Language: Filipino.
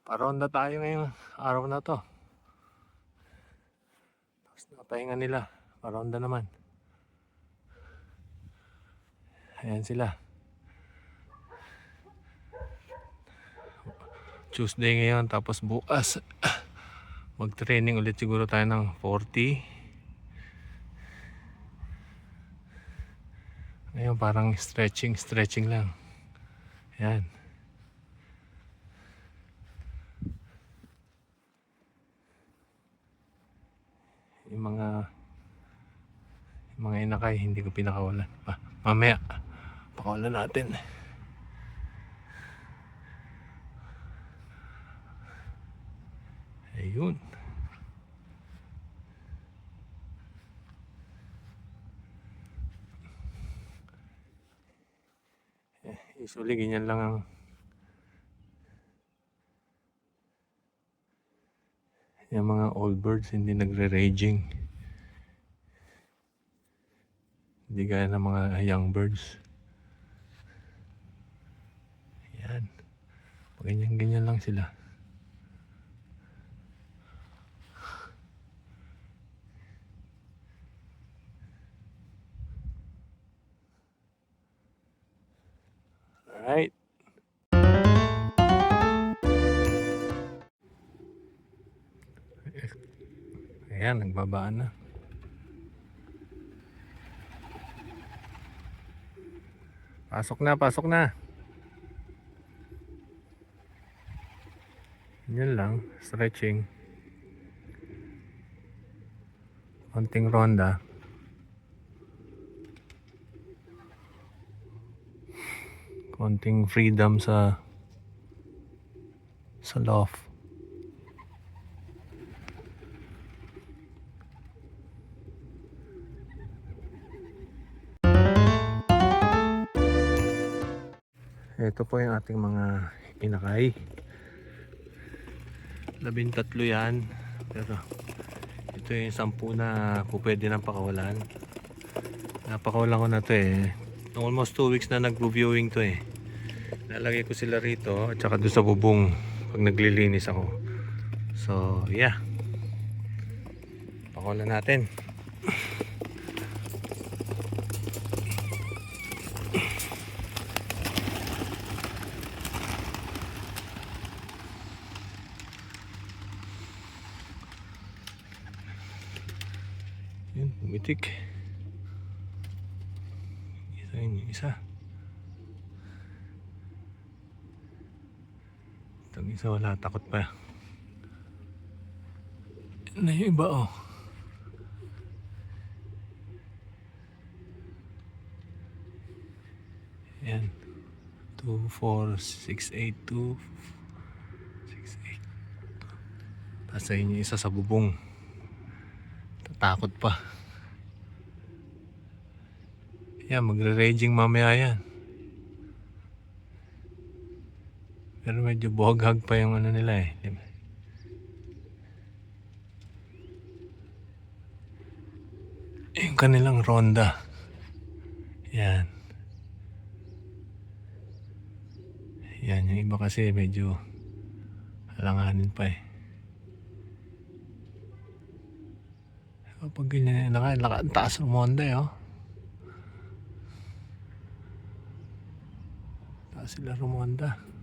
Paronda tayo ngayong araw na to. Tapos nakapahinga nila. Paronda naman. Ayan sila. Tuesday ngayon, tapos bukas mag-training ulit siguro tayo ng 40. Ngayon parang stretching lang. Ayan. Yung mga inakay hindi ko pinakawalan pa. Mamaya pakawalan natin. Ayun. Usually ganyan lang ang yung mga old birds, hindi nagre-raging. Hindi gaya ng mga young birds. Yan. Ganyan lang sila. Alright. Ayan, nagbabaan na. Pasok na. Yan lang, stretching. Konting ronda. Konting freedom sa loft. Ito po yung ating mga inakay. 13 yan. Pero ito yung 10 na po pwede nang pakawalan. Napakawalan ko na to eh. Almost 2 weeks na nag-viewing to eh. Nalagay ko sila rito at saka doon sa bubong pag naglilinis ako. So yeah, pakawalan natin. Yun, umitik. Isa. Itong isa wala, takot pa. Na yung iba oh. Yan. 2, 4, 6, 8, 2, 6, 8. Tapos ayun yung isa sa bubong. Tatakot pa. Yan, magre-raging mamaya yan. Pero medyo buhag-hag pa yung ano nila eh. Diba? Yung kanilang ronda. Yan. Yan, yung iba kasi medyo halanganin pa eh. Kapag ganyan, taas rumonda eh oh. Taas sila rumonda.